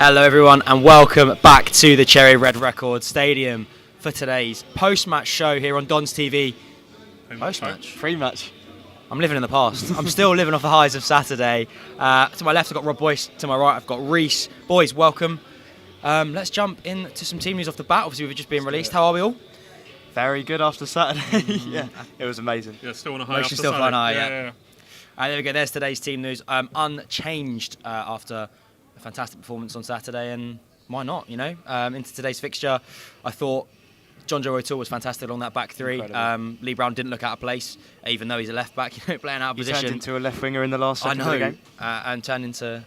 Hello everyone and welcome back to the Cherry Red Records Stadium for today's post-match show here on Don's TV. Post-match? Pre-match. I'm living in the past. I'm still living off the highs of Saturday. To my left I've got Rob Boyce, to my right I've got Reese. Boys, welcome. Let's jump into some team news off the bat. Obviously we've just been released. How are we all? Very good after Saturday. Yeah, it was amazing. Yeah, still on a high after still Saturday. Flying high, yeah. There we go, there's today's team news. Unchanged after a fantastic performance on Saturday, and why not, into today's fixture. I thought John Joe O'Toole was fantastic along that back three. Lee Brown didn't look out of place, even though he's a left back, playing out of position. He turned into a left winger in the last second of the game. And turned into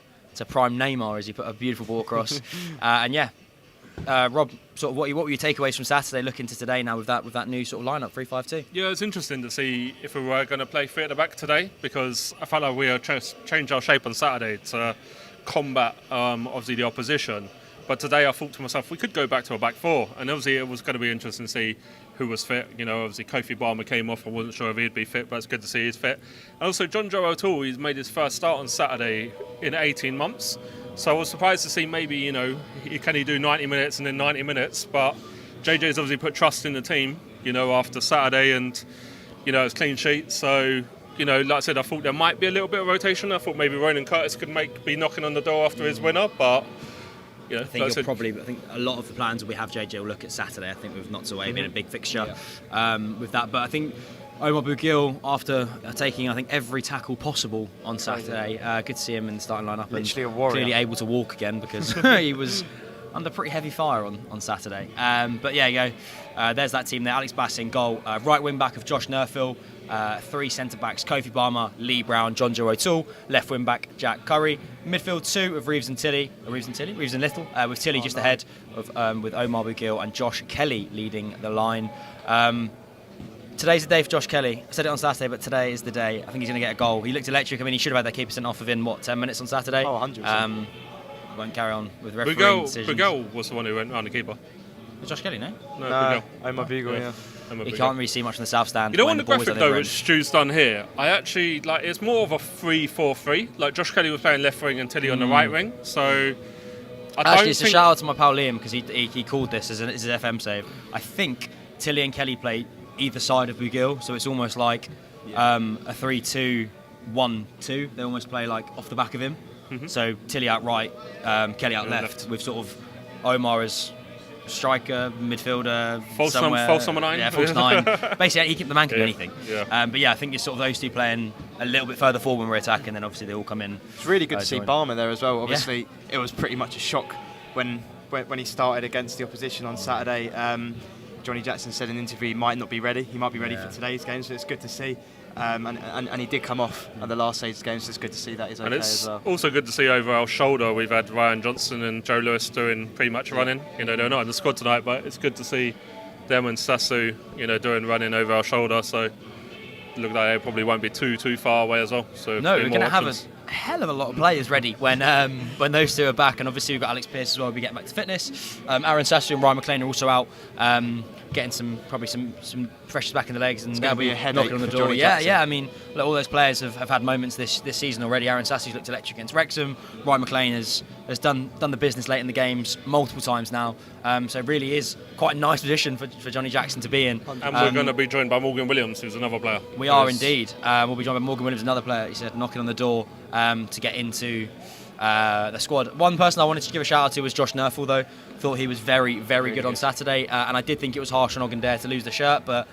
prime Neymar as he put a beautiful ball across. Rob, sort of what were your takeaways from Saturday looking to today now with that new sort of lineup 3-5-2? Yeah, it's interesting to see if we were going to play three at the back today, because I felt like we had changed our shape on Saturday to combat obviously the opposition. But today I thought to myself we could go back to a back four, and obviously it was going to be interesting to see who was fit. Obviously Kofi Barmer came off. I wasn't sure if he'd be fit, but it's good to see he's fit. And also John Joe O'Toole, he's made his first start on Saturday in 18 months. So I was surprised to see maybe, can he do 90 minutes and then 90 minutes? But JJ's obviously put trust in the team, after Saturday, and, it's clean sheet. So, like I said, I thought there might be a little bit of rotation. I thought maybe Ronan Curtis could be knocking on the door after his winner, but... I think a lot of the plans we have, JJ will look at Saturday. I think we've knocked away being a big fixture with that. But I think Omar Bougil, after taking every tackle possible on Saturday, good to see him in the starting lineup. Literally a warrior. Clearly able to walk again because he was under pretty heavy fire on Saturday. But yeah, you go. There's that team there. Alex Bass in goal. Right wing back of Josh Nerfill. Three centre backs: Kofi Barmer, Lee Brown, John Joe O'Toole. Left wing back Jack Curry. Midfield two of Reeves and Little, with Tilly just ahead of with Omar Bougil and Josh Kelly leading the line. Today's the day for Josh Kelly. I said it on Saturday, but today is the day. I think he's going to get a goal. He looked electric. I mean, he should have had that keeper sent off within 10 minutes on Saturday. Oh, 100%. Won't carry on with refereeing decisions. Bougil was the one who went round the keeper. Josh Kelly, no? No, Bougil. Omar Bougil, yeah. You can't really see much from the south stand. On the graphic though, which Stu's done here, I actually it's more of a 3-4-3. Like Josh Kelly was playing left wing and Tilly on the right wing. So it's a shout out to my pal Liam because he called this as his FM save. I think Tilly and Kelly play either side of Bougil, so it's almost like a 3-2-1-2. They almost play like off the back of him. Mm-hmm. So Tilly out right, Kelly out left, with sort of Omar as striker, midfielder, false number 9. Yeah, false 9. Basically, the man can do anything. Yeah. But yeah, I think it's sort of those two playing a little bit further forward when we're attacking, and then obviously they all come in. It's really good to see Barmer there as well. Obviously, it was pretty much a shock when he started against the opposition on Saturday. Johnny Jackson said in an interview he might not be ready. He might be ready for today's game, so it's good to see. And he did come off at the last stage game, so it's good to see that he's okay as well. And it's also good to see over our shoulder we've had Ryan Johnson and Joe Lewis doing pre-match running. They're not in the squad tonight, but it's good to see them and Sasu, doing running over our shoulder. So it looks like they probably won't be too far away as well. So no, we're going to have a hell of a lot of players ready when those two are back, and obviously we've got Alex Pearce as well. We get back to fitness. Aaron Sasu and Ryan McLean are also out. Getting some pressures back in the legs, and they'll be knocking on the door. I mean, all those players have had moments this season already. Aaron Sassy's looked electric against Wrexham. Ryan McLean has done the business late in the games multiple times now. So it really is quite a nice position for Johnny Jackson to be in. And we're going to be joined by Morgan Williams, who's another player. We are indeed. We'll be joined by Morgan Williams, another player. He said knocking on the door to get into the squad. One person I wanted to give a shout out to was Josh Nerfill, though. Thought he was very, very good on Saturday, and I did think it was harsh on Ogundare to lose the shirt, but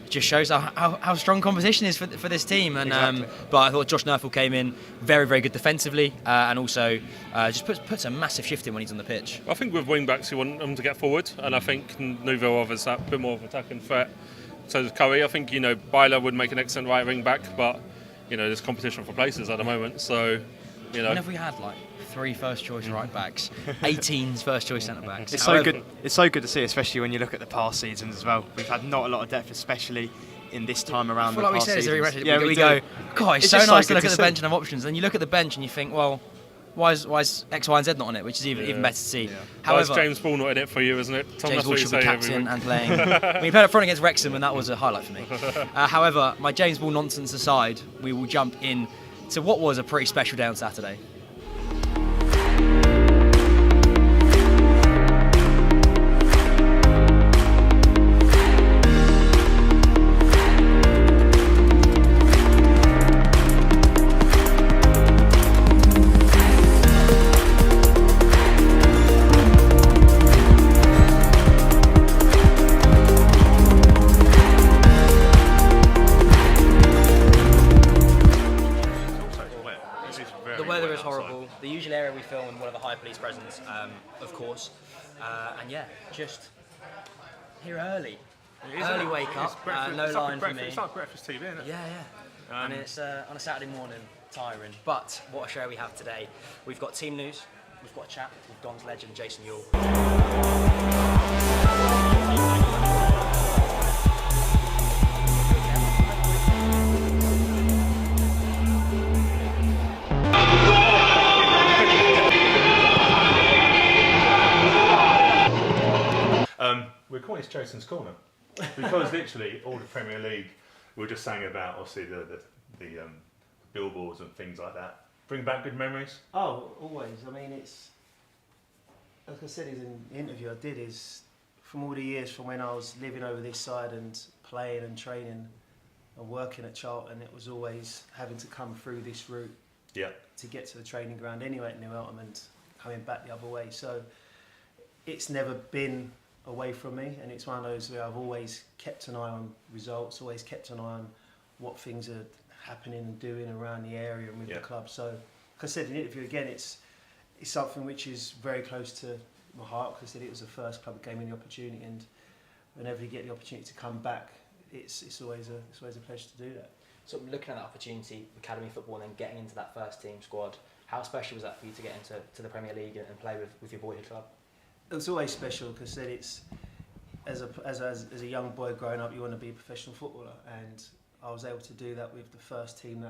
it just shows how strong competition is for this team. And but I thought Josh Nerfill came in very, very good defensively, and also just puts a massive shift in when he's on the pitch. I think with wing backs you want them to get forward, and I think Newville offers that bit more of attacking threat. So does Curry. I think Byler would make an excellent right wing back, but there's competition for places at the moment. So when have we had 3 first choice right backs, 18's first choice centre backs? It's so good. It's so good to see, especially when you look at the past seasons as well. We've had not a lot of depth, especially in this time around. Well, like we said, we go, God, it's so nice to look at the bench and have options. And you look at the bench and you think, well, why is X, Y, and Z not on it? Which is even better to see. Yeah. However, James Ball not in it for you, isn't it? Tom, James Ball should be captain and playing. I mean, he played up front against Wrexham, and that was a highlight for me. However, my James Ball nonsense aside, we will jump in to what was a pretty special day on Saturday. weather is horrible. The usual area we film will have a high police presence, of course. And yeah, just here early. Early wake up, no line for me. It's like breakfast TV, isn't it? Yeah. And it's on a Saturday morning, tiring. But what a show we have today. We've got team news, we've got a chat with Don's legend, Jason Ewell. We're calling this Jason's Corner because literally all the Premier League we were just saying about obviously the billboards and things like that. Bring back good memories? Oh, always. I mean, it's, like I said in the interview I did, is from all the years from when I was living over this side and playing and training and working at Charlton, it was always having to come through this route to get to the training ground anyway at New Eltham and coming back the other way. So it's never been away from me, and it's one of those where I've always kept an eye on results, always kept an eye on what things are happening and doing around the area and with the club. So, like I said in the interview again, it's something which is very close to my heart, because I said it was the first club that gave me the opportunity, and whenever you get the opportunity to come back, it's always a pleasure to do that. So looking at that opportunity, academy football, and then getting into that first team squad, how special was that for you to get into the Premier League and play with your boyhood club? It was always special, because it's as a young boy growing up, you want to be a professional footballer, and I was able to do that with the first team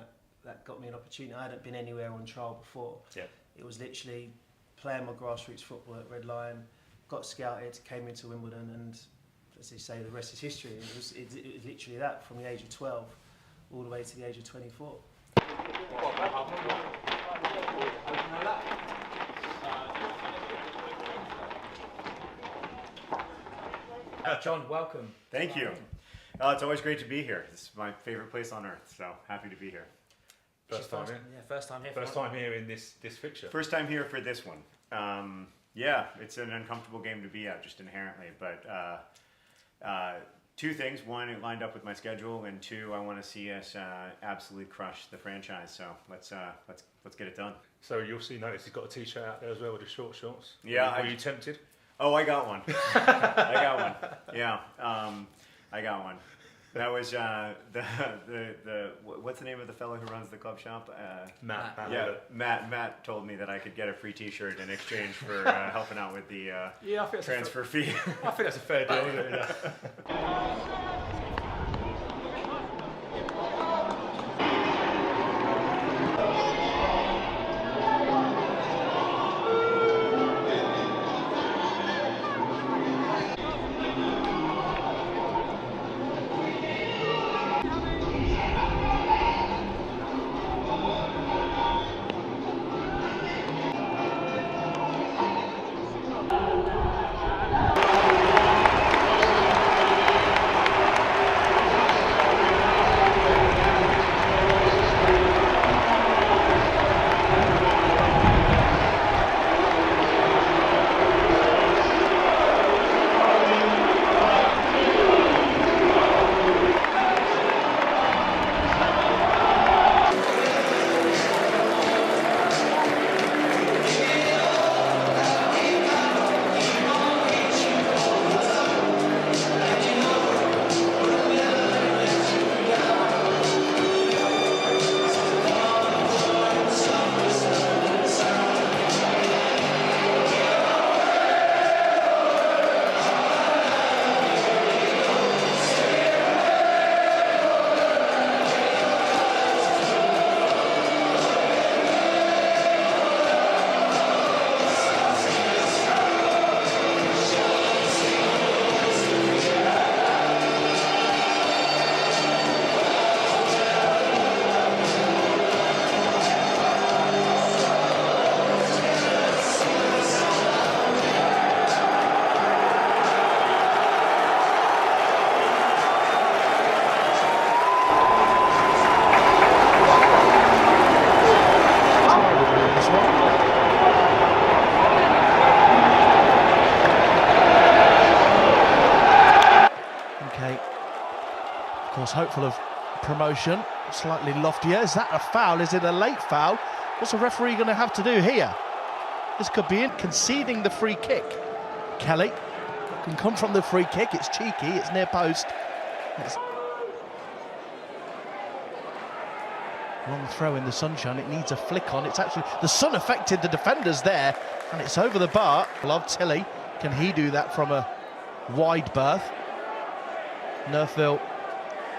that got me an opportunity. I hadn't been anywhere on trial before. It was literally playing my grassroots football at Red Lion, got scouted, came into Wimbledon, and as they say, the rest is history. It was literally that, from the age of 12 all the way to the age of 24. John, welcome. Thank you. It's always great to be here. This is my favorite place on earth, so happy to be here. First time here? Yeah, first time here. First time here in this fixture? First time here for this one. Yeah, it's an uncomfortable game to be at, just inherently, but two things. One, it lined up with my schedule, and two, I want to see us absolutely crush the franchise, so let's get it done. So you also notice he's got a t-shirt out there as well with the short shorts. Yeah. Were you tempted? Oh, I got one. I got one. Yeah, I got one. That was the what's the name of the fellow who runs the club shop? Matt. Yeah, Matt told me that I could get a free T-shirt in exchange for helping out with the I think transfer fee. I think that's a fair deal, isn't it? Hopeful of promotion, slightly loftier. Is that a foul? Is it a late foul? What's the referee going to have to do here? This could be conceding the free kick. Kelly can come from the free kick. It's cheeky, it's near post. It's long throw in the sunshine. It needs a flick on. It's actually, the sun affected the defenders there, and it's over the bar. Love Tilly. Can he do that from a wide berth? Nerfville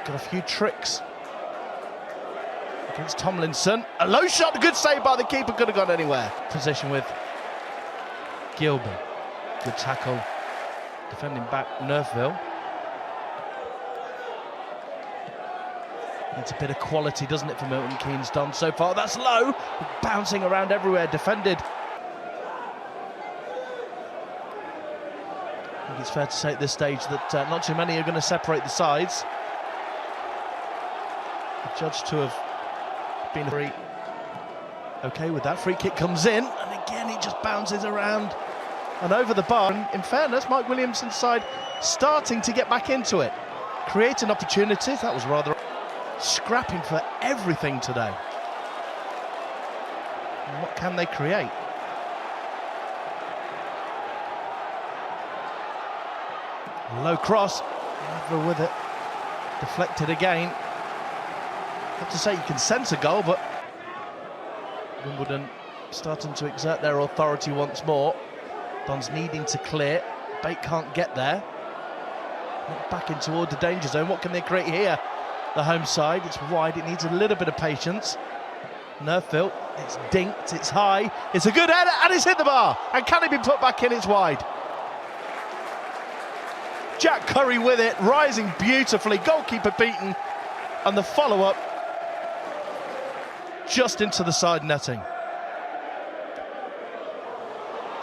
got a few tricks against Tomlinson. A low shot, a good save by the keeper, could have gone anywhere. Position with Gilbert. Good tackle. Defending back Nerfville. It's a bit of quality, doesn't it, for Milton Keynes done so far. That's low, bouncing around everywhere, defended. I think it's fair to say at this stage that not too many are going to separate the sides. Judged to have been free. Okay with that, free kick comes in, and again it just bounces around and over the bar. And in fairness, Mike Williamson's side starting to get back into it. Creating opportunities, that was rather scrapping for everything today. And what can they create? Low cross, never with it. Deflected again. I have to say, you can sense a goal, but Wimbledon starting to exert their authority once more. Don's needing to clear. Bate can't get there. Not back in toward the danger zone. What can they create here? The home side, it's wide, it needs a little bit of patience. Nerfville, it's dinked, it's high, it's a good header, and it's hit the bar. And can it be put back in? It's wide. Jack Curry with it, rising beautifully, goalkeeper beaten, and the follow-up just into the side netting.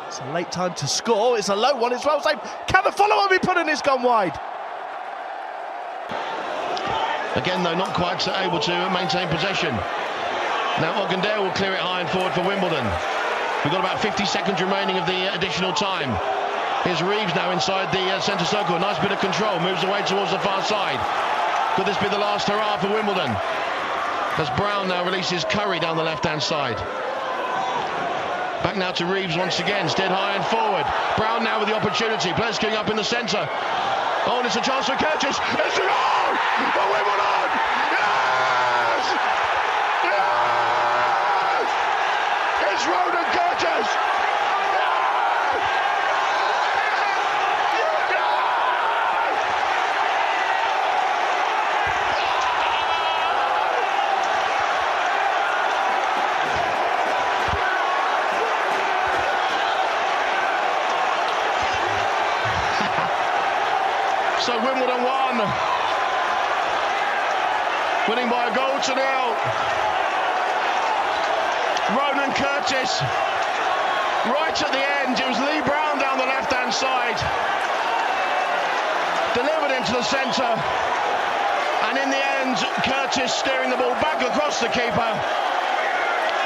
It's a late time to score, it's a low one, it's well saved. Can the follow-up be put in? It's gone wide. Again, though, not quite able to maintain possession. Now Oggendale will clear it high and forward for Wimbledon. We've got about 50 seconds remaining of the additional time. Here's Reeves now inside the centre circle. Nice bit of control, moves away towards the far side. Could this be the last hurrah for Wimbledon? As Brown now releases Curry down the left-hand side. Back now to Reeves once again, stead high and forward. Brown now with the opportunity, players queuing up in the centre. Oh, and it's a chance for Curtis. It's a goal for Wimbledon! Yes! Yes! It's Ronan Curtis! So Wimbledon won, winning by a goal to nil. Ronan Curtis, right at the end, it was Lee Brown down the left-hand side, delivered into the centre, and in the end, Curtis steering the ball back across the keeper,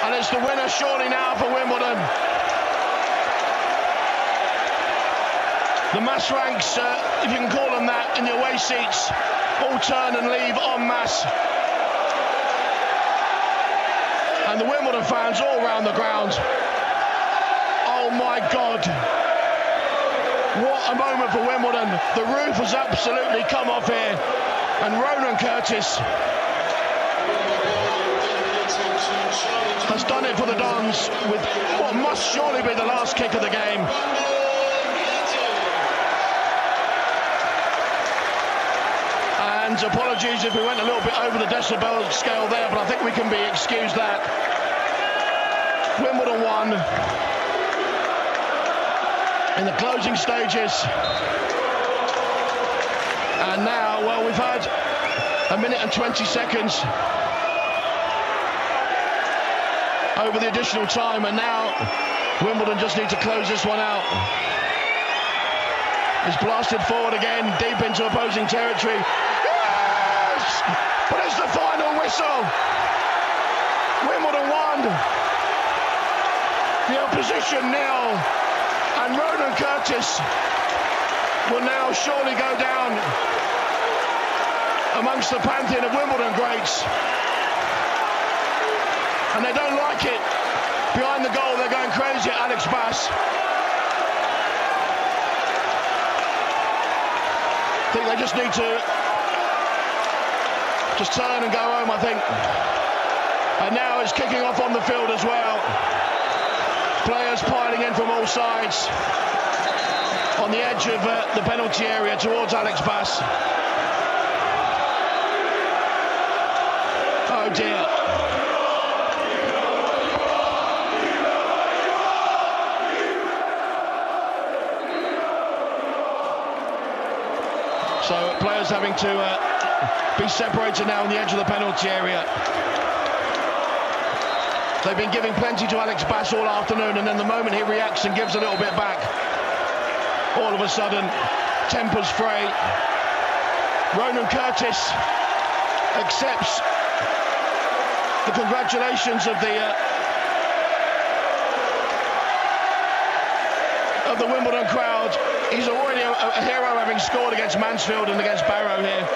and it's the winner surely now for Wimbledon. The mass ranks, if you can call them that, in the away seats, all turn and leave en masse. And the Wimbledon fans all round the ground. Oh my God. What a moment for Wimbledon. The roof has absolutely come off here. And Ronan Curtis has done it for the Dons with what must surely be the last kick of the game. And apologies if we went a little bit over the decibel scale there, but I think we can be excused that. Wimbledon won in the closing stages. And now, well, we've had a minute and 20 seconds over the additional time, and now Wimbledon just need to close this one out. It's blasted forward again, deep into opposing territory. But it's the final whistle. Wimbledon won. The opposition nil. And Ronan Curtis will now surely go down amongst the pantheon of Wimbledon greats. and they don't like it. Behind the goal, they're going crazy at Alex Bass. I think they just need to just turn and go home, I think. And now it's kicking off on the field as well. Players piling in from all sides on the edge of the penalty area towards Alex Bass. Oh dear. So players having to be separated now on the edge of the penalty area. They've been giving plenty to Alex Bass all afternoon, and then the moment he reacts and gives a little bit back, all of a sudden, tempers fray. Ronan Curtis accepts the congratulations of the Wimbledon crowd. He's already a hero, having scored against Mansfield and against Barrow here.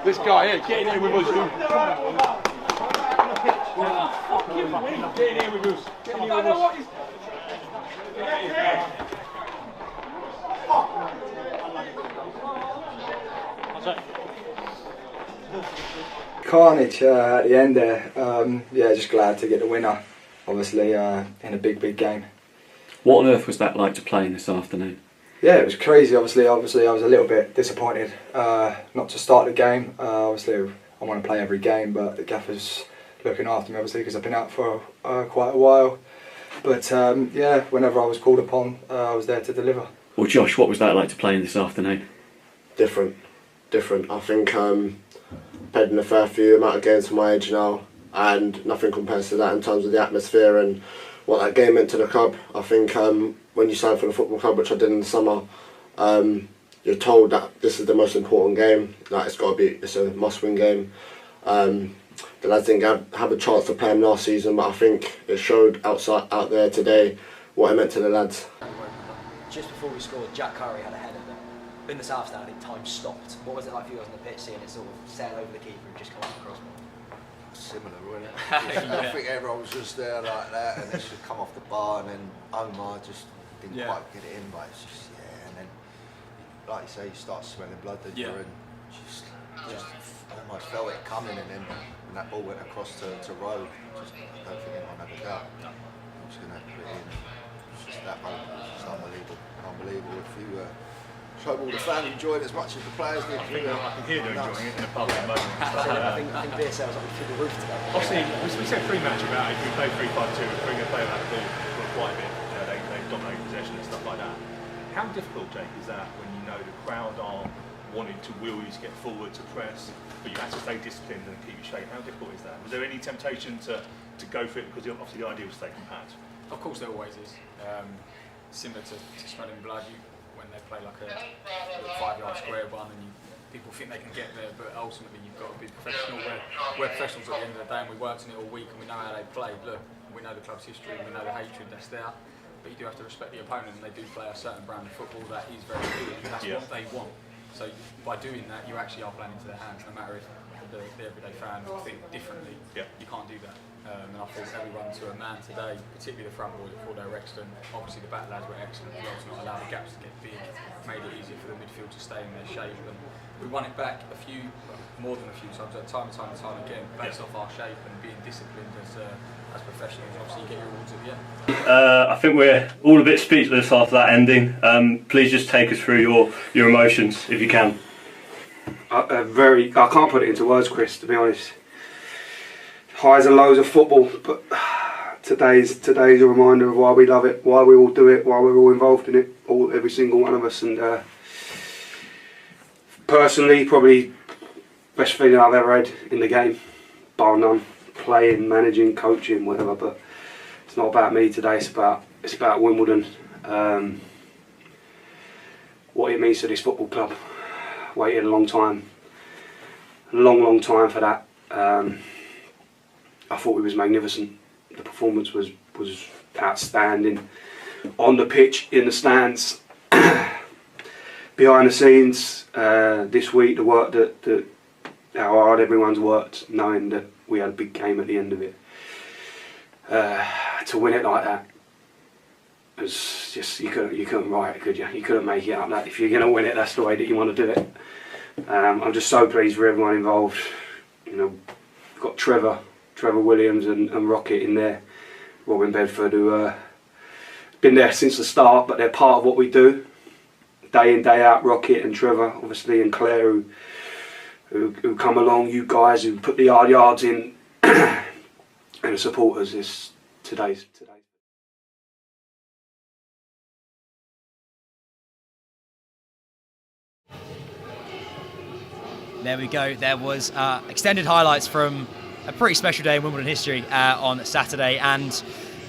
This guy here, get in here with us, you. Get in here with us. Get in here with us. Carnage at the end there. Yeah, just glad to get the winner, obviously, in a big game. What on earth was that like to play in this afternoon? Yeah, it was crazy. Obviously, I was a little bit disappointed not to start the game. Obviously, I want to play every game, but the gaffer's looking after me, obviously, because I've been out for quite a while. But yeah, whenever I was called upon, I was there to deliver. Well, Josh, what was that like to play in this afternoon? Different. I think played in a fair few amount of games for my age now, and nothing compares to that in terms of the atmosphere and what that game meant to the club. I think when you sign for the football club, which I did in the summer, you're told that this is the most important game. That it's a must-win game. The lads didn't have a chance to play him last season, but I think it showed out there today what it meant to the lads. Just before we scored, Jack Curry had a header that in the south stand, I think time stopped. What was it like for you guys on the pitch, seeing it sort of sail over the keeper and just come up across? Similar, wasn't it? I think everyone was just there like that, and it's just come off the bar, and then Omar just didn't quite get it in, but it's just and then like you say, you start smelling blood, and just almost felt it coming, and then when that ball went across to Rowe, I don't think anyone had a doubt. I'm just going to put it in. It's just that moment, it's just unbelievable. If you hope all the fans enjoyed it as much as the players did. I can hear them enjoying it in a pub at the moment. I think VSL's like through the roof today. Obviously, we said pre-match about if we play 3-5-2, we're going to play that ball for quite a bit. You know, they dominate possession and stuff like that. How difficult, Jake, is that when you know the crowd aren't wanted to will you to get forward, to press, but you had to stay disciplined and keep your shape. How difficult is that? Was there any temptation to go for it, because obviously the idea was to stay compact? Of course there always is. Similar to smelling blood, when they play like a 5-yard square one and people think they can get there, but ultimately you've got to be professional. We're professionals at the end of the day, and we worked on it all week and we know how they play. Look, we know the club's history, we know the hatred that's there, but you do have to respect the opponent, and they do play a certain brand of football that is very good, and that's what they want. So by doing that, you actually are playing into their hands, no matter if the everyday fan think differently. You can't do that. And I thought everyone to a man today, particularly the front boys, before they were excellent. Obviously the back lads were excellent as well, to not allow the gaps to get big, made it easier for the midfield to stay in their shape. And we won it back more than a few times, time and time again, based off our shape and being disciplined as professionals. Obviously you get your rewards at the end. I think we're all a bit speechless after that ending. Please just take us through your emotions, if you can. I can't put it into words, Chris, to be honest. Highs and lows of football, but today's a reminder of why we love it, why we all do it, why we're all involved in it, every single one of us. And personally, probably best feeling I've ever had in the game, bar none. Playing, managing, coaching, whatever. But it's not about me today. It's about Wimbledon. What it means to this football club. Waited a long time, long time for that. I thought it was magnificent. The performance was outstanding. On the pitch, in the stands, behind the scenes, this week, the work that how hard everyone's worked, knowing that we had a big game at the end of it. To win it like that, it was just, you couldn't write it, could you? You couldn't make it up. That if you're going to win it, that's the way that you want to do it. I'm just so pleased for everyone involved. You know, we've got Trevor Williams and Rocket in there, Robin Bedford, who been there since the start, but they're part of what we do, day in, day out. Rocket and Trevor, obviously, and Claire, who come along, you guys who put the hard yards in, and the supporters is today's. There we go. There was extended highlights from a pretty special day in Wimbledon history on Saturday, and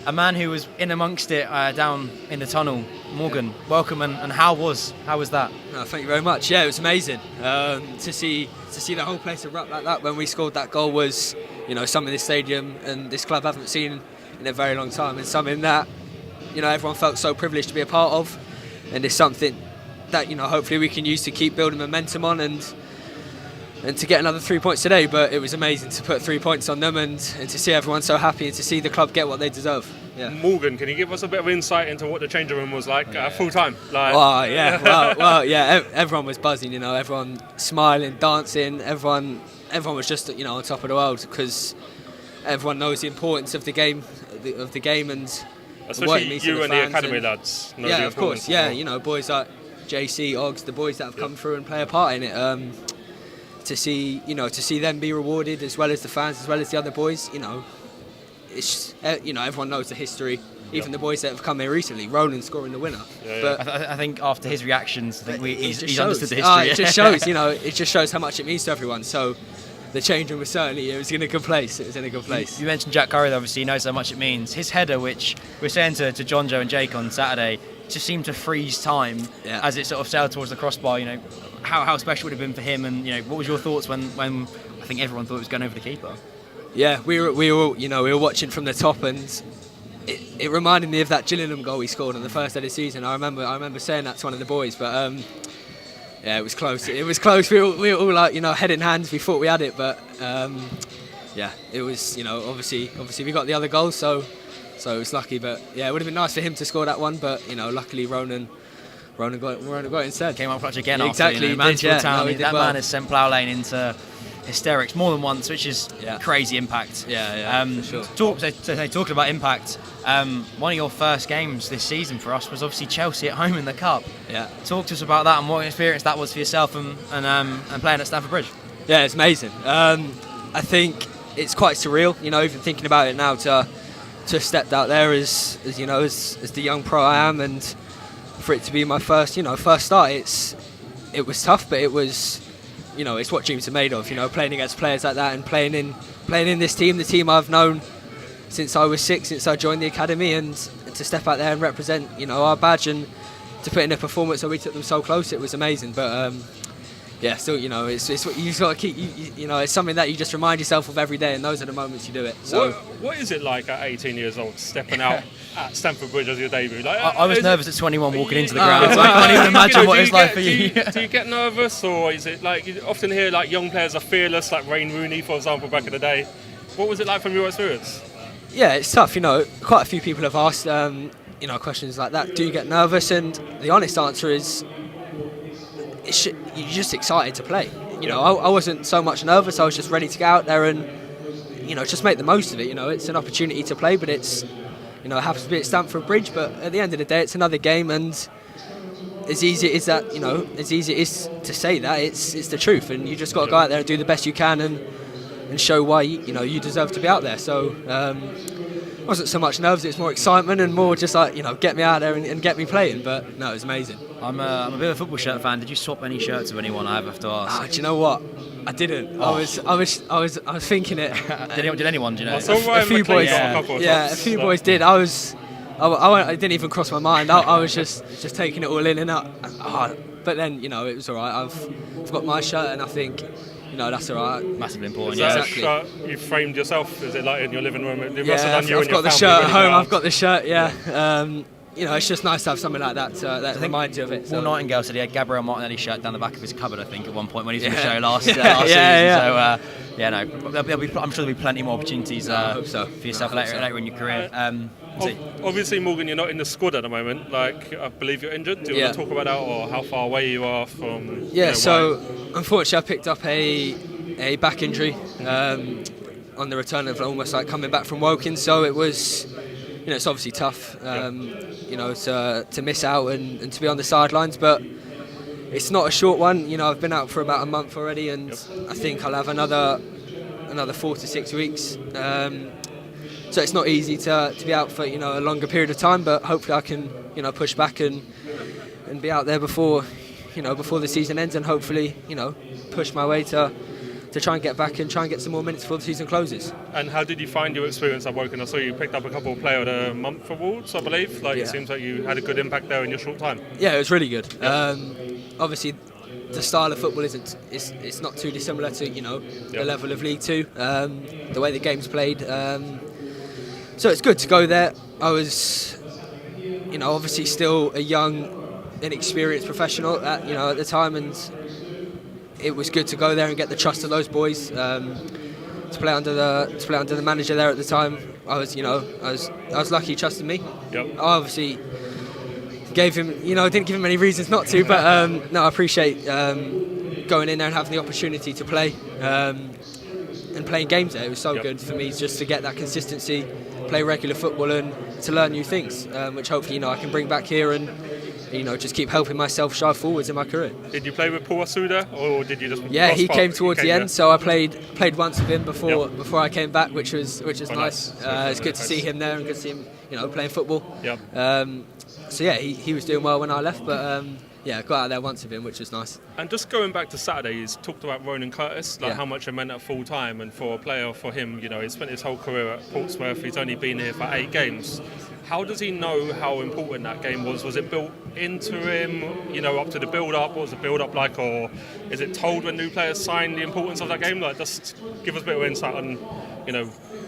a man who was in amongst it down in the tunnel. Morgan, welcome, and how was that? No, thank you very much. Yeah, it was amazing to see the whole place erupt like that when we scored that goal. Was, you know, something this stadium and this club haven't seen in a very long time, and something that, you know, everyone felt so privileged to be a part of, and it's something that, you know, hopefully we can use to keep building momentum on and to get another 3 points today. But it was amazing to put 3 points on them and to see everyone so happy and to see the club get what they deserve. Yeah. Morgan, can you give us a bit of insight into what the changing room was like full time? Everyone was buzzing, you know, everyone smiling, dancing, everyone was just, you know, on top of the world, because everyone knows the importance of the game and especially what it means you to the and fans. the academy lads know yeah, the of course, yeah, you know, boys like JC, Oggs, the boys that have come through and play a part in it. To see them be rewarded, as well as the fans, as well as the other boys, you know, it's, you know, everyone knows the history. Even the boys that have come here recently, Ronan scoring the winner. But I think after his reactions, I think he's understood the history. It just shows, you know, it just shows how much it means to everyone. So the change room was certainly, it was in a good place. It was in a good place. You mentioned Jack Curry, obviously, he knows how much it means. His header, which we were saying to John, Joe and Jake on Saturday, just seemed to freeze time as it sort of sailed towards the crossbar. You know, how special would it have been for him, and, you know, what was your thoughts when I think everyone thought it was going over the keeper? Yeah, we were watching from the top, and it reminded me of that Gillingham goal he scored on the first day of the season. I remember saying that to one of the boys, but yeah, it was close. It was close. We were all like, you know, head in hands. We thought we had it, but yeah, it was, you know, obviously we got the other goal, so it was lucky. But yeah, it would have been nice for him to score that one, but, you know, luckily Ronan got it instead. Came up clutch again yeah, after, exactly. You know, Mansfield Town. No, that man has sent Plough Lane into hysterics more than once, which is crazy impact. For sure. Talking about impact, one of your first games this season for us was obviously Chelsea at home in the Cup. Yeah. Talk to us about that and what experience that was for yourself and playing at Stamford Bridge. Yeah, it's amazing. I think it's quite surreal, you know, even thinking about it now, to stepped out there as you know, as the young pro I am, and for it to be my first start, it was tough, but it was, you know, it's what dreams are made of. You know, playing against players like that and playing in this team, the team I've known since I was 6, since I joined the academy, and to step out there and represent, you know, our badge and to put in a performance where we took them so close, it was amazing. But yeah, still, you know, it's what you just got to keep. You know, it's something that you just remind yourself of every day, and those are the moments you do it. So, what is it like at 18 years old, stepping out at Stamford Bridge as your debut? Like, I was nervous at 21 walking into the ground, so I can't even imagine what it's like for you. Do you get nervous, or is it like you often hear like young players are fearless, like Wayne Rooney, for example, back in the day? What was it like from your experience? Yeah, it's tough. You know, quite a few people have asked, you know, questions like that. Do you get nervous? And the honest answer is, you're just excited to play. You know, I wasn't so much nervous. I was just ready to get out there and, you know, just make the most of it. You know, it's an opportunity to play, but it's, you know, it happens to be at Stamford Bridge. But at the end of the day, it's another game, and as easy as that, you know, as easy it is to say that, it's the truth, and you just got to go out there and do the best you can and show why you know you deserve to be out there. So it wasn't so much nerves, it's more excitement and more just like, you know, get me out there and get me playing. But no, it was amazing. I'm a bit of a football shirt fan. Did you swap any shirts with anyone? I have to ask. Do you know what? I didn't. I was thinking it. Did anyone? Do you know? A few boys. Yeah, a few boys did. I didn't even cross my mind. I was just taking it all in and out. But then, you know, it was all right. I've got my shirt, and I think, you know, that's all right. Massively important. Is Yeah, that exactly. a shirt you framed yourself? Is it like in your living room? Yeah, I've got the shirt at home. I've got the shirt. Yeah. You know, it's just nice to have something like that that reminds you of it. So. Will Nightingale said he had Gabriel Martinelli's shirt down the back of his cupboard, I think, at one point when he was on the show last season. Yeah. So, yeah, no, I'm sure there'll be plenty more opportunities for yourself later in your career. Obviously, Morgan, you're not in the squad at the moment. Like, I believe you're injured. Do you want to talk about that, or how far away you are from? Yeah. So, unfortunately, I picked up a back injury on the return of almost like coming back from Woking. So it was, you know, it's obviously tough, you know, to miss out and to be on the sidelines, but it's not a short one. You know, I've been out for about a month already, and I think I'll have another 4 to 6 weeks. So it's not easy to be out for, you know, a longer period of time, but hopefully I can, you know, push back and be out there before the season ends, and hopefully, you know, push my way to try and get back and try and get some more minutes before the season closes. And how did you find your experience at Woking? I saw you picked up a couple of Player of the Month awards, I believe. It seems like you had a good impact there in your short time. Yeah, it was really good. Obviously, the style of football it's not too dissimilar to, you know, the level of League Two, the way the game's played. So it's good to go there. I was, you know, obviously still a young, inexperienced professional at the time, and it was good to go there and get the trust of those boys. To play under the manager there at the time, I was lucky he trusted me. I obviously gave him, didn't give him any reasons not to, but no, I appreciate going in there and having the opportunity to play and playing games there. It was so good for me just to get that consistency, play regular football, and to learn new things, which hopefully I can bring back here and just keep helping myself strive forwards in my career. Did you play with Paul Asuda, or did you just? Yeah, he came towards the end, so I played once with him before I came back, which was nice. It's good to see him there and good to see him playing football. So yeah, he was doing well when I left, but yeah, I got out there once with him, which was nice. And just going back to Saturday, he's talked about Ronan Curtis, how much it meant at full time, and for a player, for him, he spent his whole career at Portsmouth. He's only been here for 8 games. How does he know how important that game was? Was it built into him, up to the build-up? What was the build-up like, or is it told when new players sign the importance of that game? Like, just give us a bit of insight on,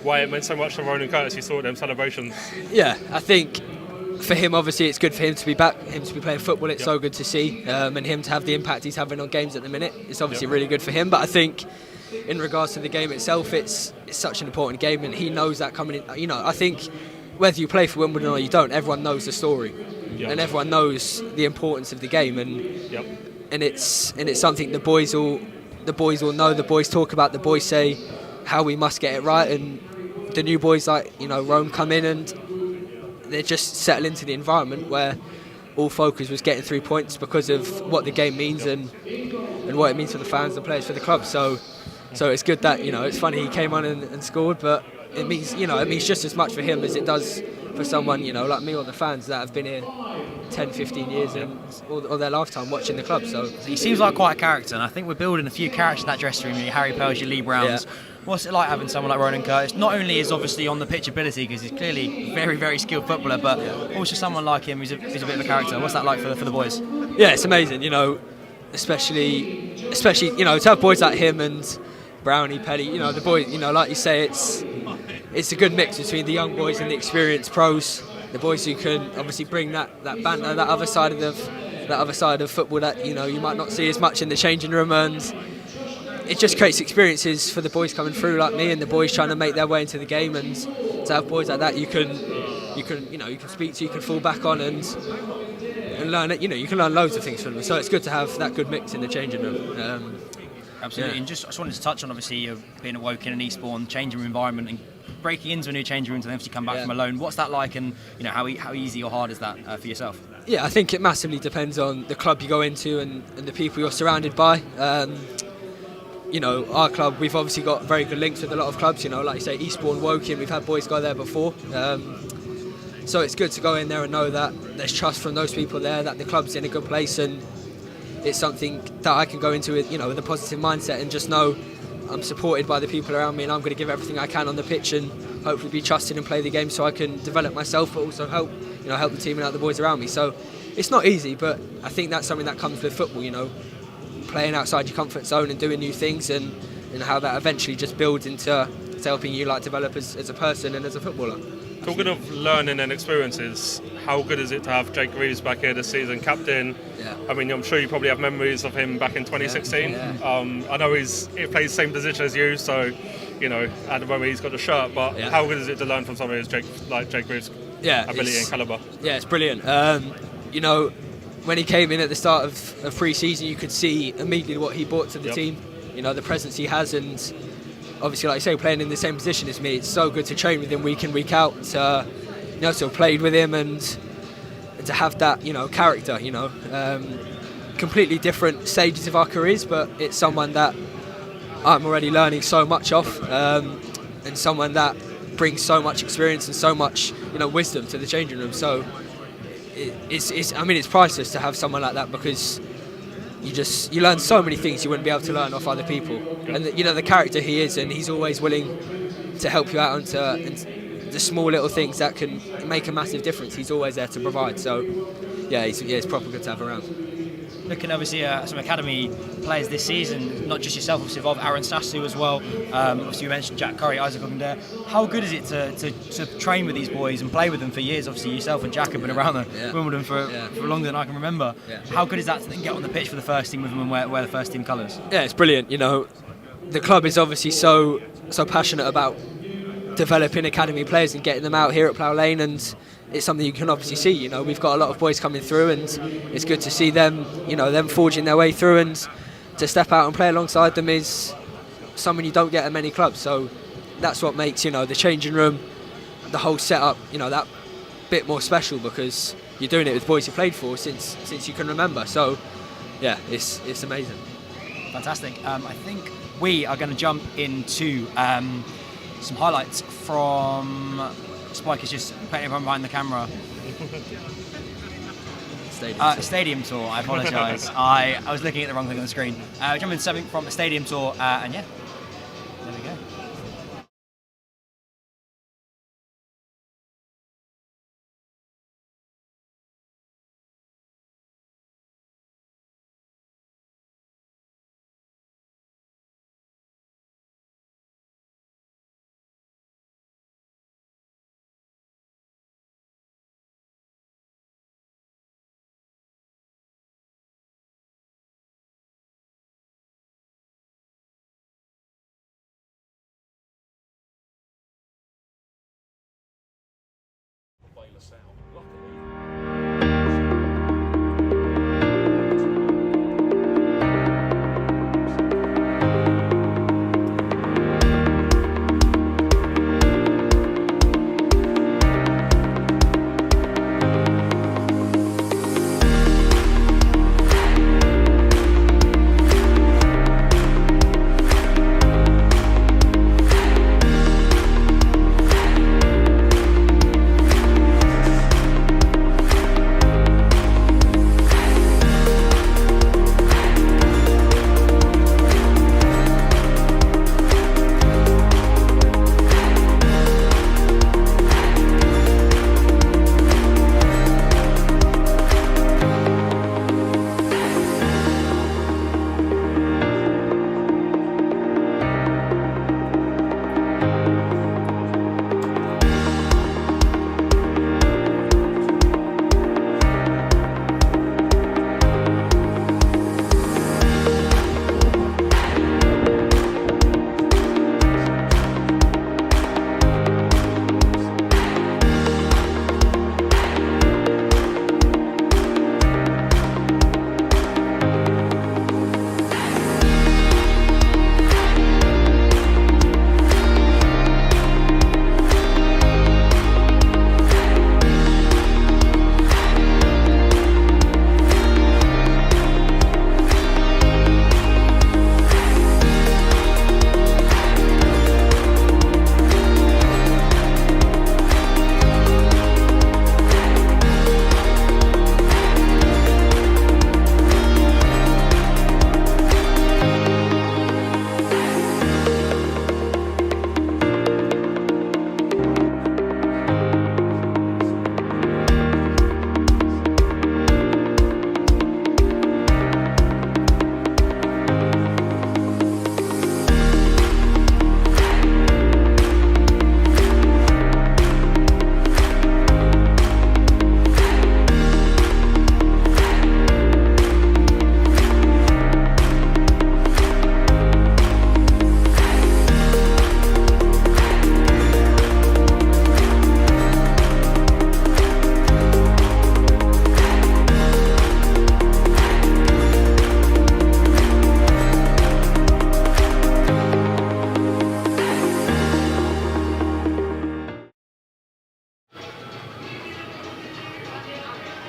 why it meant so much to Ronan Curtis. You saw them celebrations. Yeah, I think for him, obviously, it's good for him to be back, him to be playing football. It's so good to see, and him to have the impact he's having on games at the minute. It's obviously really good for him. But I think, in regards to the game itself, it's such an important game, and he knows that coming in. I think whether you play for Wimbledon or you don't, everyone knows the story, and everyone knows the importance of the game, and it's something the boys will know. The boys talk about. The boys say how we must get it right, and the new boys like Rome come in and they just settle into the environment where all focus was getting 3 points because of what the game means and what it means for the fans and players for the club. So it's good that it's funny he came on and scored, but it means just as much for him as it does for someone, you know, like me or the fans that have been here 10, 15 years and all their lifetime watching the club. So he seems like quite a character, and I think we're building a few characters in that dressing room. Your Harry Pels, your Lee Browns. Yeah. What's it like having someone like Ronan Curtis? Not only is obviously on the pitch ability, because he's clearly very, very skilled footballer, but also someone like him who's a bit of a character. What's that like for the boys? Yeah, it's amazing, you know, especially you know, to have boys like him and Brownie, Pelly, you know, the boys, you know, like you say, it's a good mix between the young boys and the experienced pros, the boys who can obviously bring that banter, that other side of football that, you know, you might not see as much in the changing room, and it just creates experiences for the boys coming through like me and the boys trying to make their way into the game. And to have boys like that you can speak to, you can fall back on and learn it. You know, you can learn loads of things from them. So it's good to have that good mix in the changing room. Absolutely. Yeah. And I just wanted to touch on, obviously, you being at Woking and Eastbourne, changing room environment and breaking into a new changing room to then obviously come back from a loan. What's that like, and you know, how easy or hard is that for yourself? Yeah, I think it massively depends on the club you go into and the people you're surrounded by. You know, our club, we've obviously got very good links with a lot of clubs, you know, like you say, Eastbourne, Woking, we've had boys go there before. So it's good to go in there and know that there's trust from those people there, that the club's in a good place, and it's something that I can go into with, you know, with a positive mindset and just know I'm supported by the people around me, and I'm going to give everything I can on the pitch and hopefully be trusted and play the game so I can develop myself, but also help the team and help the boys around me. So it's not easy, but I think that's something that comes with football, you know, playing outside your comfort zone and doing new things, and how that eventually just builds into helping you like develop as a person and as a footballer. Talking of learning and experiences, how good is it to have Jake Reeves back here this season, captain? Yeah. I mean, I'm sure you probably have memories of him back in 2016. Yeah. I know he plays the same position as you, so you know at the moment he's got the shirt. But how good is it to learn from somebody like Jake Reeves' ability and calibre? Yeah, it's brilliant. You know, when he came in at the start of pre-season, you could see immediately what he brought to the team. You know, the presence he has, and obviously, like I say, playing in the same position as me, it's so good to train with him week in, week out. You know, to have played with him and to have that, you know, character. You know, completely different stages of our careers, but it's someone that I'm already learning so much off, and someone that brings so much experience and so much, you know, wisdom to the changing room. So it's priceless to have someone like that, because you learn so many things you wouldn't be able to learn off other people. And you know, the character he is, and he's always willing to help you out and the small little things that can make a massive difference. He's always there to provide. So yeah, it's proper good to have around. Looking obviously at some academy players this season, not just yourself, obviously involved Aaron Sassu as well. Obviously you mentioned Jack Curry, Isaac Ogundere. How good is it to train with these boys and play with them for years? Obviously yourself and Jack have been around Wimbledon for longer than I can remember. How good is that to then get on the pitch for the first team with them and wear the first team colours? Yeah, it's brilliant. You know, the club is obviously so passionate about developing academy players and getting them out here at Plough Lane, and it's something you can obviously see. You know, we've got a lot of boys coming through, and it's good to see them, you know, them forging their way through, and to step out and play alongside them is something you don't get at many clubs. So that's what makes, you know, the changing room, the whole setup, you know, that bit more special, because you're doing it with boys you played for since you can remember. So yeah, it's amazing. Fantastic. I think we are going to jump into some highlights from Spike is just putting everyone behind the camera. Stadium tour. I apologise. I was looking at the wrong thing on the screen. Jumping something from the stadium tour, and yeah, there we go.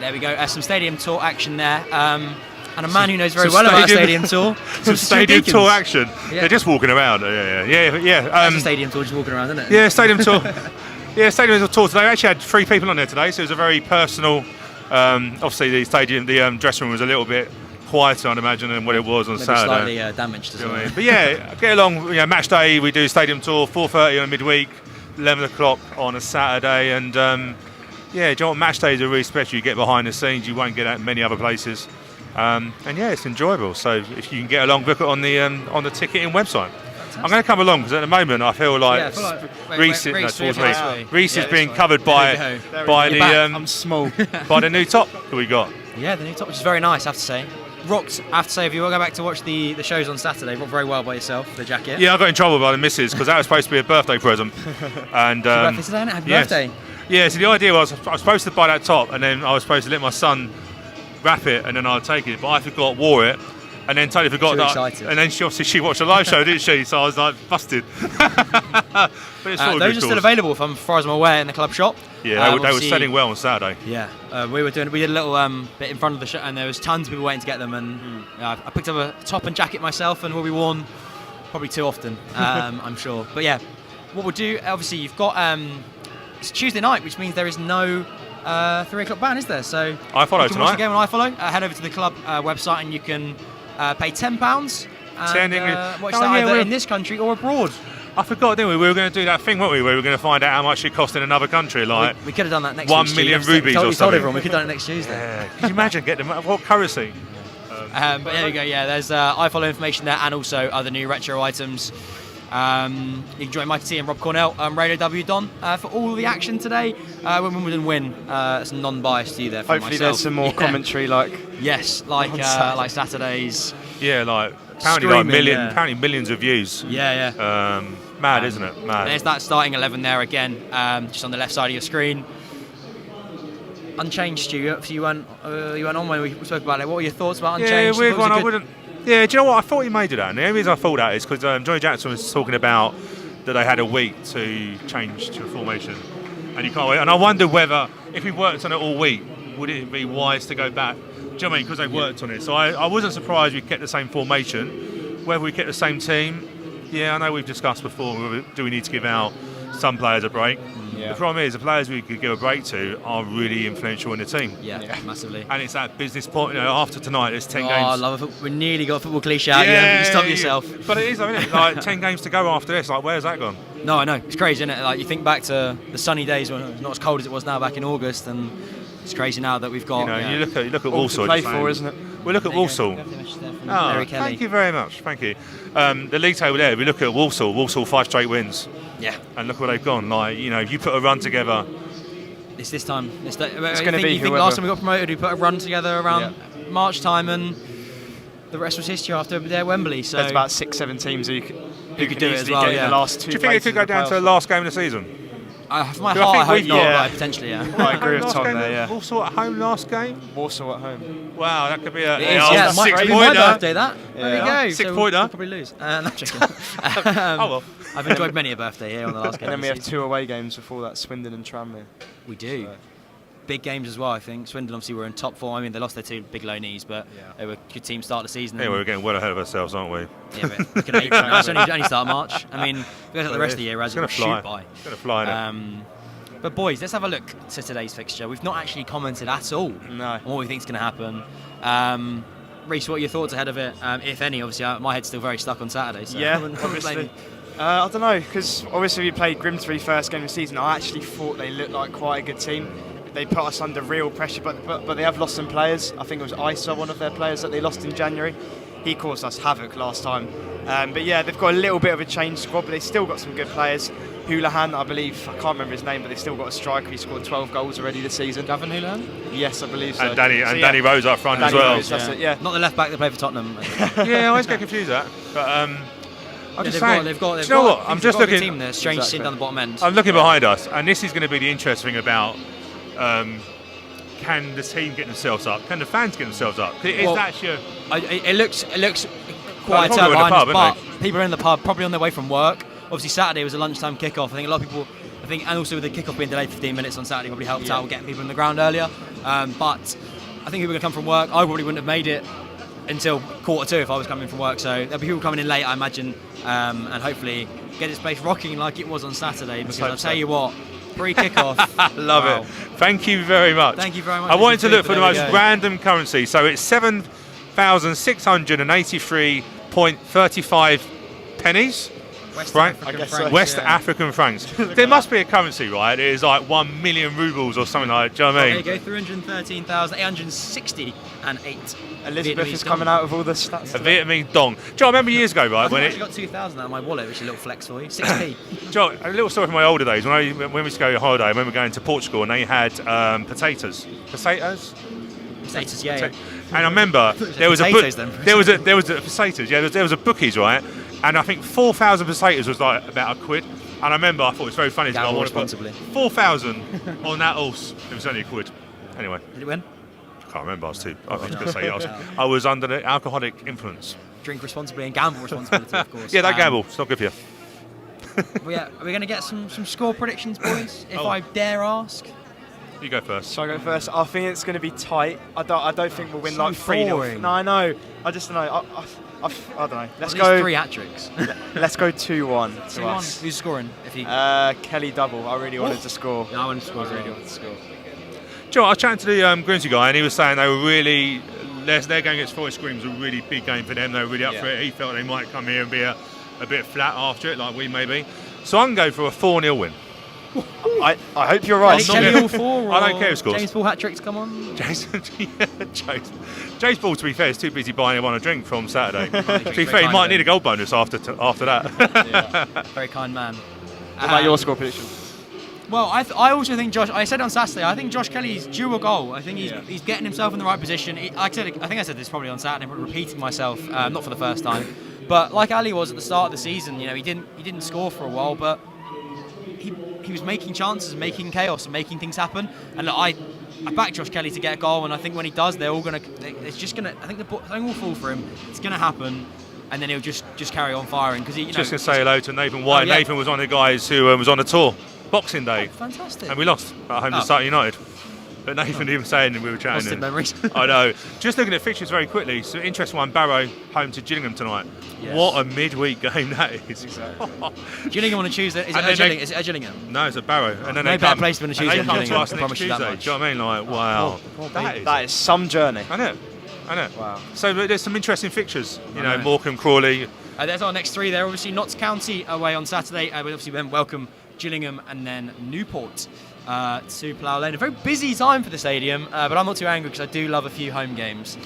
There we go. Some stadium tour action there. And a man who knows very well about stadium tour. Some stadium tour action. Yeah. They're just walking around. Yeah. That's a stadium tour, just walking around, isn't it? Yeah, stadium tour. Yeah, stadium tour today. I actually had 3 people on there today, so it was a very personal. Obviously, the dressing room was a little bit quieter, I'd imagine, than what it was on Saturday. Slightly damaged as well. But yeah, get along. Match day. We do stadium tour 4:30 on midweek, 11 o'clock on a Saturday, and do you know what? Match days are really special. You get behind the scenes. You won't get at many other places. And it's enjoyable. So if you can get along, book it on the ticketing website. Fantastic. I'm going to come along because at the moment I feel like Reece is being covered by the I'm small by the new top that we got. Yeah, the new top, which is very nice, I have to say. Rocked, I have to say, if you will go back to watch the shows on Saturday, rocked very well by yourself, the jacket. Yeah, I got in trouble by the missus because that was supposed to be a birthday present. And Happy birthday. Yeah, so the idea was I was supposed to buy that top and then I was supposed to let my son wrap it and then I'd take it, but I forgot, wore it, and then totally forgot that. Excited. And then she watched a live show, didn't she? So I was like busted. But it's those are still available, as far as I'm aware, in the club shop. Yeah, they were selling well on Saturday. Yeah, we did a little bit in front of the show, and there was tons of people waiting to get them. And I picked up a top and jacket myself, and will be worn probably too often, I'm sure. But yeah, what we'll do, obviously, you've got it's Tuesday night, which means there is no 3 o'clock ban, is there? So I follow you can tonight. Watch the game on iFollow. Head over to the club website, and you can pay £10. And watch that either in this country or abroad. I forgot, didn't we? We were going to do that thing, weren't we? We were going to find out how much it cost in another country. Like we could have done that next 1 million rubies or something. We told everyone we could have done it next Tuesday. Yeah. Could you imagine getting them? What currency? But there you go. Yeah, there's iFollow information there, and also other new retro items. You can join Mikey T and Rob Cornell, Radio W Don, for all the action today. When Wimbledon win, it's non-biased to you there. Hopefully, there's some more commentary, like Saturdays. Yeah, like apparently apparently millions of views. Yeah. Mad, isn't it? Mad. There's that starting 11 there again, just on the left side of your screen. Unchanged, Stu. So you went on when we spoke about it. What were your thoughts about Unchanged? Yeah, weird one. I wouldn't. Yeah, do you know what? I thought he may do that. And the only reason I thought that is because Johnny Jackson was talking about that they had a week to change to a formation, and you can't wait. And I wonder whether, if we worked on it all week, would it be wise to go back? Do you know what I mean? Because they worked on it. So I wasn't surprised we kept the same formation. Whether we kept the same team, yeah, I know we've discussed before. Do we need to give out some players a break? Yeah. The problem is the players we could give a break to are really influential in the team. Yeah, massively. And it's that business point. After tonight, there's 10 games. I love it. We nearly got a football cliche out. Yeah, you stop yourself. But it is, isn't it? Like 10 games to go after this. Like, where's that gone? No, I know. It's crazy, isn't it? Like you think back to the sunny days when it's not as cold as it was now back in August, and it's crazy now that we've got. You look at Walsall. To play for, isn't it? We look at Walsall. Thank you very much. Thank you. The league table there. We look at Walsall. Walsall 5 straight wins. Yeah. And look where they've gone. Like if you put a run together. It's this time. It's going to be. You think last time we got promoted, we put a run together around March time, and the rest was history after their Wembley. So there's about 6-7 teams who could do it as well. Get the last 2. Do you think it could go down to the last game of the season? For my heart, I hope not. Potentially, yeah. I agree with Tom there. Yeah. Walsall at home last game. Walsall at home. Wow, that could be a 6-pointer. My birthday. That. Yeah. There you go. 6-pointer. We'll probably lose. Not joking. Oh well. I've enjoyed many a birthday here on the last game. And then we have 2 away games before that, Swindon and Tranmere. We do. So. Big games as well, I think. Swindon obviously were in top form. I mean, they lost their 2 big low knees, but they were a good team start the season. Yeah, we were getting well ahead of ourselves, aren't we? Yeah, but look at April. It's only start March. I mean, we got the rest of the year as it's shoot by. It's going to fly now. But boys, let's have a look to today's fixture. We've not actually commented at all on what we think is going to happen. Reece, what are your thoughts ahead of it, if any? Obviously, my head's still very stuck on Saturday. So obviously. I don't know, because obviously we played Grimsby first game of the season. I actually thought they looked like quite a good team. They put us under real pressure, but they have lost some players. I think it was Isa, one of their players that they lost in January. He caused us havoc last time. But yeah, they've got a little bit of a changed squad, but they've still got some good players. Houlihan, I believe, I can't remember his name, but they've still got a striker. He scored 12 goals already this season. Gavin Houlihan? Yes, I believe so. And Danny Rose up front as well. Rose, that's it. Not the left back that played for Tottenham. Yeah, I always get confused with that. But I'm just saying. They've got. You know what? I'm just looking. Team there, strange sitting down the bottom end. I'm looking behind us, and this is going to be the interesting thing about. Can the team get themselves up? Can the fans get themselves up? It looks quieter behind us, but people are in the pub, probably on their way from work. Obviously, Saturday was a lunchtime kickoff. I think a lot of people, and also with the kickoff being delayed 15 minutes on Saturday, probably helped out with getting people in the ground earlier. But I think people are going to come from work. I probably wouldn't have made it until 1:45 if I was coming from work. So there'll be people coming in late, I imagine, and hopefully get this place rocking like it was on Saturday. Because I'll tell you what, pre-kickoff. Love it. Thank you very much. Thank you very much. I wanted to look for the most random currency. So it's 7,683.35 pennies. West African francs. There must be a currency, right? It is like 1 million rubles or something like that. Do you know what I mean? There you go, 313,868. Elizabeth is coming out of all the stats. A Vietnamese dong. Do you know, I remember years ago, right? I actually got 2,000 out of my wallet, which is a little flex for you. 6p. Do you know, a little story from my older days. When we used to go on holiday, I remember going to Portugal and they had potatoes. Potatoes, yeah. And I remember there was a potatoes. Yeah, there was a bookies, right? And I think 4,000 potatoes was like about £1. And I remember I thought it was very funny. Gamble responsibly. 4,000 on that horse. It was only £1. Anyway. Did it win? I can't remember. I was going to say I was under the alcoholic influence. Drink responsibly and gamble responsibly, of course. Yeah, don't gamble. It's not good for you. Are we going to get some score predictions, boys? If I dare ask. You go first. Shall I go first? I think it's going to be tight. I don't think we'll win So like 3-0. No, I know. I just don't know. I don't know. Let's go 3 hat-tricks. Let's go 2-1 to 2-1. us. Who's scoring? Kelly double. I really wanted to score. Yeah, I wanted to score. I really wanted to score. Do you know what, I was chatting to the Grimsby guy and he was saying they were really, their game against Forest Green was a really big game for them. They were really up for it. He felt they might come here and be a bit flat after it, like we may be. So I can go for a 4-0 win. I hope you're right. Kelly all 4? I don't care who scores. James Paul hat-tricks, come on. James Paul, to be fair, is too busy buying everyone a drink from Saturday. To be fair, he might need a goal bonus after that. Very kind man. What about your score prediction? Well, I also think Josh. I said on Saturday, I think Josh Kelly's due a goal. I think he's getting himself in the right position. I think I said this probably on Saturday, but repeating myself, not for the first time. But like Ali was at the start of the season, he didn't score for a while, but he was making chances, making chaos, and making things happen. And look, I back Josh Kelly to get a goal, and I think when he does, they're all gonna. It's just gonna. I think the thing will fall for him. It's gonna happen. And then he'll just carry on firing because he. Just gonna say hello to Nathan White. Nathan was one of the guys who was on the tour, Boxing Day. Fantastic. And we lost at home to Sutton United. But Nathan even saying, and we were chatting. Positive memories. I know. Just looking at fixtures very quickly. So interesting one. Barrow home to Gillingham tonight. Yes. What a midweek game that is. Exactly. Gillingham on a Tuesday. Is it Gillingham? No, it's a Barrow. And then no they better come, place than a Tuesday. And they come to us next Tuesday. Do you know what I mean? Like, wow. That is some journey. I know. Wow. So there's some interesting fixtures. Morecambe, Crawley. There's our next 3 there. Obviously, Notts County away on Saturday. We obviously then welcome Gillingham and then Newport to Plough Lane. A very busy time for the stadium, but I'm not too angry because I do love a few home games.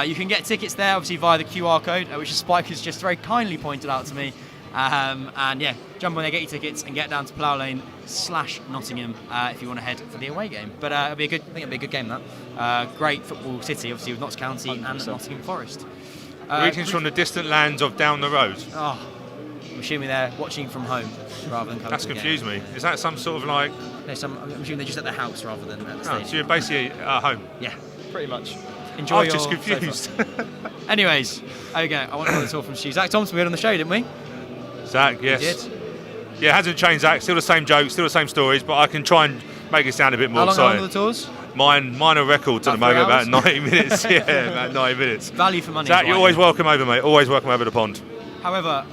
You can get tickets there, obviously, via the QR code, which Spike has just very kindly pointed out to me. And yeah, jump on there, get your tickets, and get down to Plough Lane / Nottingham if you want to head for the away game. But I think it'll be a good game, that. Great football city, obviously, with Notts County 100%. And Nottingham Forest. Greetings from the distant lands of down the road. Oh, I'm assuming they're watching from home rather than coming. That's confused me. Is that some sort of like? No, I'm assuming they're just at their house rather than at the stadium. So you're basically at home. Yeah, pretty much. Enjoy. I'm just confused. Anyways, okay. I want to talk from Stu. Zach Thompson, we had on the show, didn't we? Zach, yes. We did. Yeah, it hasn't changed, Zach. Still the same jokes, still the same stories, but I can try and make it sound a bit more exciting. How long are the tours? Mine are records at the moment, about 90 minutes. Yeah, about 90 minutes. Value for money. Zach, you're always welcome over, mate. Always welcome over the pond. However,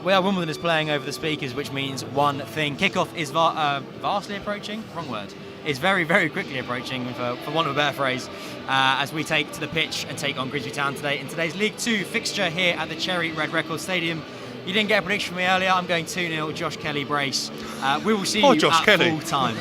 Wimbledon is playing over the speakers, which means one thing. Kickoff is vastly approaching. Wrong word. Is very, very quickly approaching, for want of a better phrase, as we take to the pitch and take on Grimsby Town today in today's League 2 fixture here at the Cherry Red Records Stadium. You didn't get a prediction from me earlier. I'm going 2-0, Josh Kelly brace. We will see you at full time.